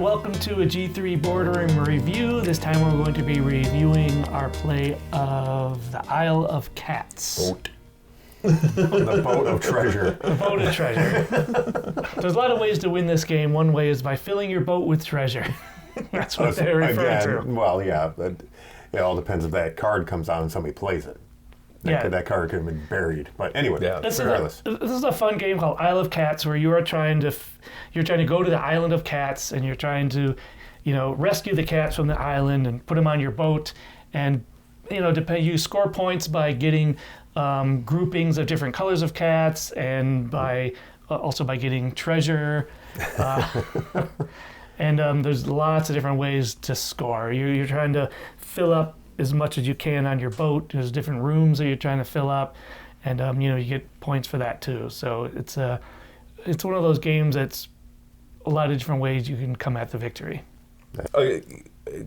welcome to a G3 Boardroom review. This time we're going to be reviewing our play of the Isle of Cats. Boat. The boat of treasure. The boat of treasure. There's a lot of ways to win this game. One way is by filling your boat with treasure. That's what they're referring to. Well, yeah, but it all depends if that card comes out and somebody plays it. That card could have been buried. But anyway, this is a fun game called Isle of Cats, where you are trying to go to the island of cats, and you're trying to, rescue the cats from the island and put them on your boat, and you score points by getting groupings of different colors of cats, and also by getting treasure. And there's lots of different ways to score. You're trying to fill up as much as you can on your boat. There's different rooms that you're trying to fill up, and you get points for that too. So it's one of those games that's a lot of different ways you can come at the victory.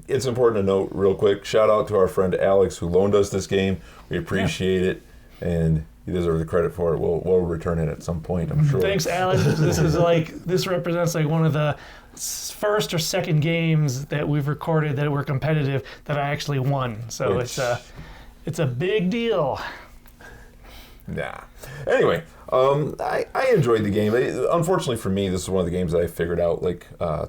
It's important to note real quick, shout out to our friend Alex who loaned us this game. We appreciate it, and he deserves the credit for it. We'll return it at some point, I'm sure. Thanks, Alex. This represents one of the first or second games that we've recorded that were competitive that I actually won. So it's a big deal. Nah. Anyway, I enjoyed the game. Unfortunately for me, this is one of the games that I figured out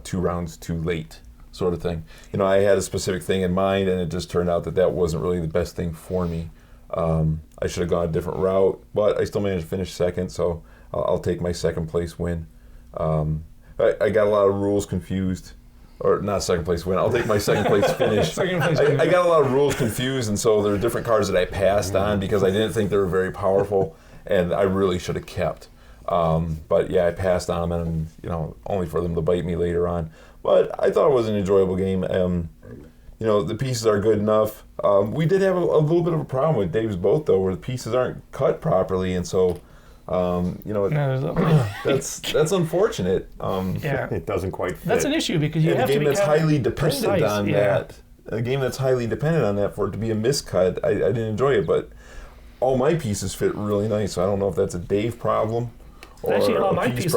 2 rounds too late, sort of thing. I had a specific thing in mind, and it just turned out that wasn't really the best thing for me. I should have gone a different route, but I still managed to finish second, so I'll take my second place win. I got a lot of rules confused, or not second place win. I'll take my second place finish. I got a lot of rules confused, and so there are different cards that I passed on because I didn't think they were very powerful, and I really should have kept. But yeah, I passed on them, and only for them to bite me later on. But I thought it was an enjoyable game. The pieces are good enough. We did have a little bit of a problem with Dave's boat, though, where the pieces aren't cut properly, and so that's unfortunate. It doesn't quite fit. That's an issue because you have to be that's highly dependent precise, on that. A game that's highly dependent on that for it to be a miscut. I didn't enjoy it, but all my pieces fit really nice. So I don't know if that's a Dave problem. Actually, all my pieces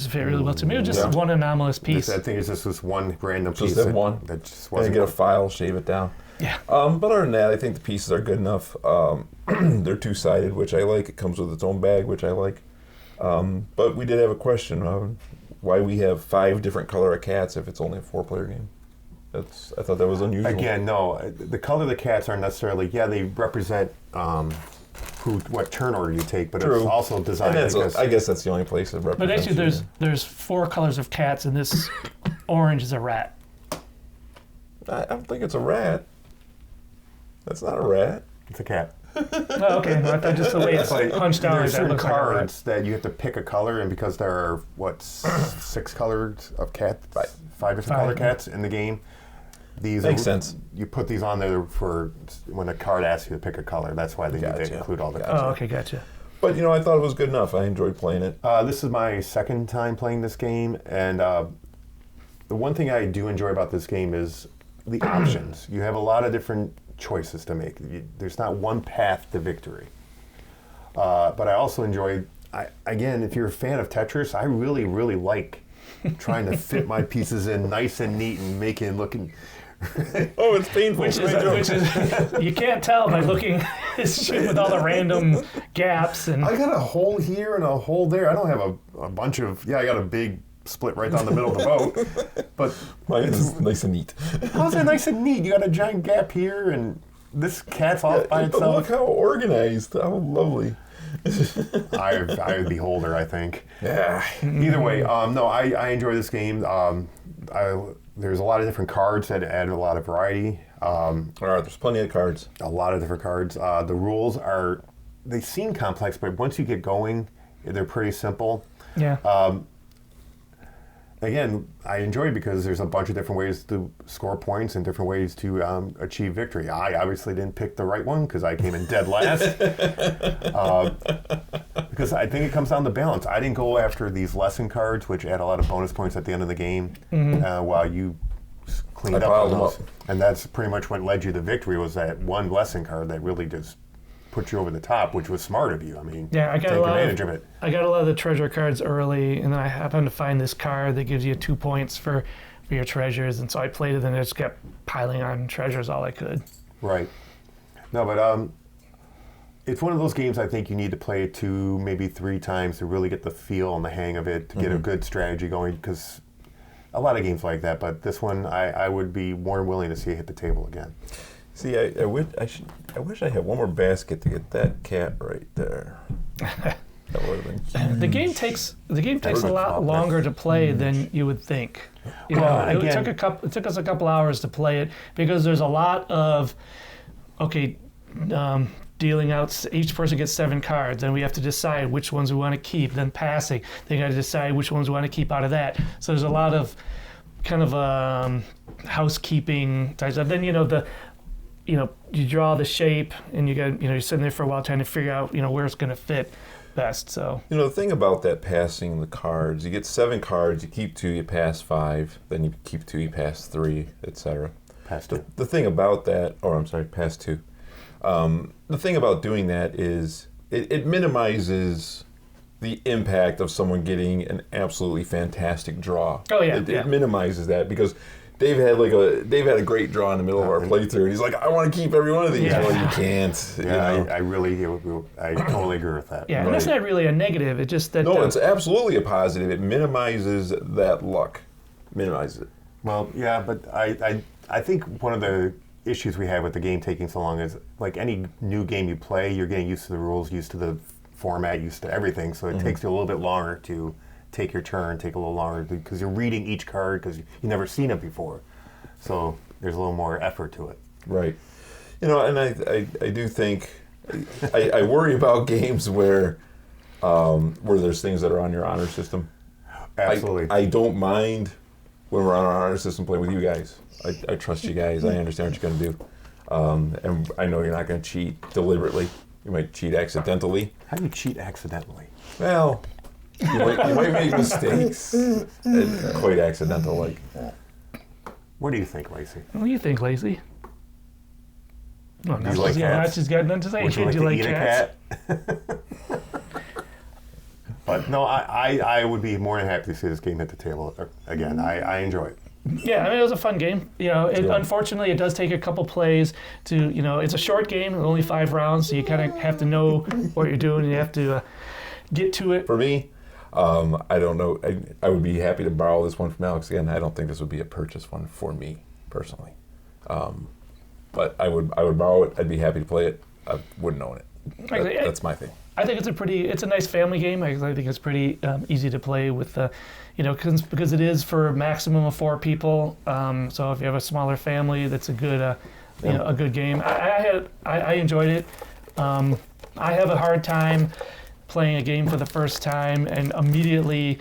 fit really well to me. It was just one anomalous piece. I think it's just this one random piece. Just that one. That just wasn't. Get a file, shave it down. Yeah. But other than that, I think the pieces are good enough. They're two-sided, which I like. It comes with its own bag, which I like. But we did have a question of why we have 5 different color of cats if it's only a 4-player game. I thought that was unusual. Again, no. The color of the cats aren't necessarily. Yeah, they represent what turn order you take, but it's also designed. I guess that's the only place it represents. But actually, there's 4 colors of cats, and this orange is a rat. I don't think it's a rat. That's not a rat. It's a cat. Oh, okay. I thought just the way it's punched out. There's certain cards that you have to pick a color, and because there are 6 colors of cats, 5 different color cats in the game. These makes sense. You put these on there for when a card asks you to pick a color. That's why they include all the colors. Oh, okay, gotcha. But I thought it was good enough. I enjoyed playing it. This is my second time playing this game, and the one thing I do enjoy about this game is the options. You have a lot of different choices to make. There's not one path to victory. But I also enjoy, again, if you're a fan of Tetris, I really, really like trying to fit my pieces in nice and neat and make it looking... Oh, it's painful. Which is you can't tell by looking at this shit with all the random gaps. And I got a hole here and a hole there. I don't have a bunch of... I got a big split right down the middle of the boat. But mine is nice and neat. How's that nice and neat? You got a giant gap here, and this cat's off by itself. But look how organized. How lovely. I'm a beholder, I think. Yeah. Either way, no, I enjoy this game. There's a lot of different cards that add a lot of variety. There's plenty of cards. A lot of different cards. The rules they seem complex, but once you get going, they're pretty simple. Yeah. Again, I enjoy it because there's a bunch of different ways to score points and different ways to achieve victory. I obviously didn't pick the right one because I came in dead last. Because I think it comes down to balance. I didn't go after these lesson cards, which add a lot of bonus points at the end of the game, while you cleaned up on those. And that's pretty much what led you to victory, was that one lesson card that really just put you over the top, which was smart of you. I mean, Yeah, I got take a lot advantage of it. I got a lot of the treasure cards early, and then I happened to find this card that gives you 2 points for your treasures, and so I played it, and I just kept piling on treasures all I could. Right. No, but it's one of those games I think you need to play 2, maybe 3 times to really get the feel and the hang of it, to get a good strategy going, because a lot of games like that, but this one I would be more than willing to see it hit the table again. See, I wish I had one more basket to get that cat right there. That would have been. The game takes a lot longer to play than you would think. You know, Well, it again- took us a couple hours to play it because there's a lot of dealing out. Each person gets 7 cards, and we have to decide which ones we want to keep. Then passing, they got to decide which ones we want to keep out of that. So there's a lot of kind of housekeeping type stuff. Then you draw the shape, and you're sitting there for a while trying to figure out where it's going to fit best. So The thing about that passing the cards, you get 7 cards, you keep 2, you pass 5, then you keep 2, you pass 3, etc. Pass 2. The thing about that, pass 2. The thing about doing that is it minimizes the impact of someone getting an absolutely fantastic draw. Oh, yeah, It minimizes that because Dave had a great draw in the middle of our playthrough, and he's like, I want to keep every one of these. Yeah. Well, you can't. Yeah, I totally agree with that. yeah, Right. and that's not really a negative. It's just that No, it's absolutely a positive. It minimizes that luck. Minimizes it. Well, yeah, but I think one of the issues we have with the game taking so long is, like any new game you play, you're getting used to the rules, used to the format, used to everything, so it takes you a little bit longer to take your turn, take a little longer, because you're reading each card because you've never seen it before. So there's a little more effort to it. Right. And I do think, I worry about games where there's things that are on your honor system. Absolutely. I don't mind when we're on our honor system playing with you guys. I trust you guys. I understand what you're going to do. And I know you're not going to cheat deliberately. You might cheat accidentally. How do you cheat accidentally? Well, you might make mistakes. Quite accidental, like. What do you think, Lacey? What do you think, Lacey? No, Do you like now cats? she's got nothing to say. Would you like Do to you like eat cats? a cat? But no, I would be more than happy to see this game hit the table again. I enjoy it. Yeah, I mean, it was a fun game. Unfortunately, it does take a couple plays to, it's a short game, only 5 rounds, so you kind of have to know what you're doing. You have to get to it. For me, I don't know. I would be happy to borrow this one from Alex again. I don't think this would be a purchase one for me personally, but I would borrow it. I'd be happy to play it. I wouldn't own it. That's my thing. I think it's a nice family game. I think it's pretty easy to play with, because it is for a maximum of 4 people. So if you have a smaller family, that's a good, a good game. I enjoyed it. I have a hard time playing a game for the first time and immediately,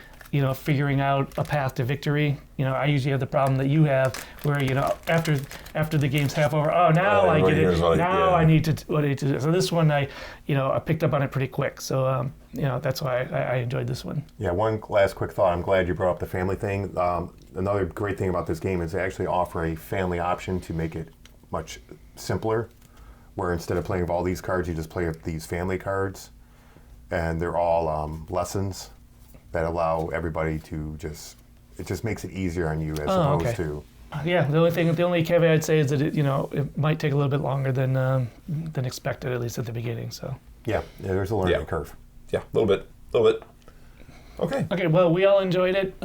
figuring out a path to victory. I usually have the problem that you have, where after the game's half over, now I get it. I need to do. So this one, I picked up on it pretty quick. So that's why I enjoyed this one. Yeah, one last quick thought. I'm glad you brought up the family thing. Another great thing about this game is they actually offer a family option to make it much simpler, where instead of playing with all these cards, you just play with these family cards, and they're all lessons that allow everybody to it just makes it easier on you as opposed to. Yeah, the only caveat I'd say is that it might take a little bit longer than expected, at least at the beginning. So. Yeah, there's a learning curve. Yeah, a little bit. Okay. Okay, well, we all enjoyed it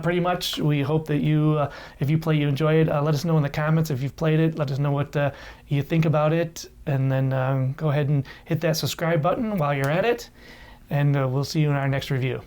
pretty much. We hope that you, if you play, you enjoy it. Let us know in the comments if you've played it. Let us know what you think about it. And then go ahead and hit that subscribe button while you're at it. And we'll see you in our next review.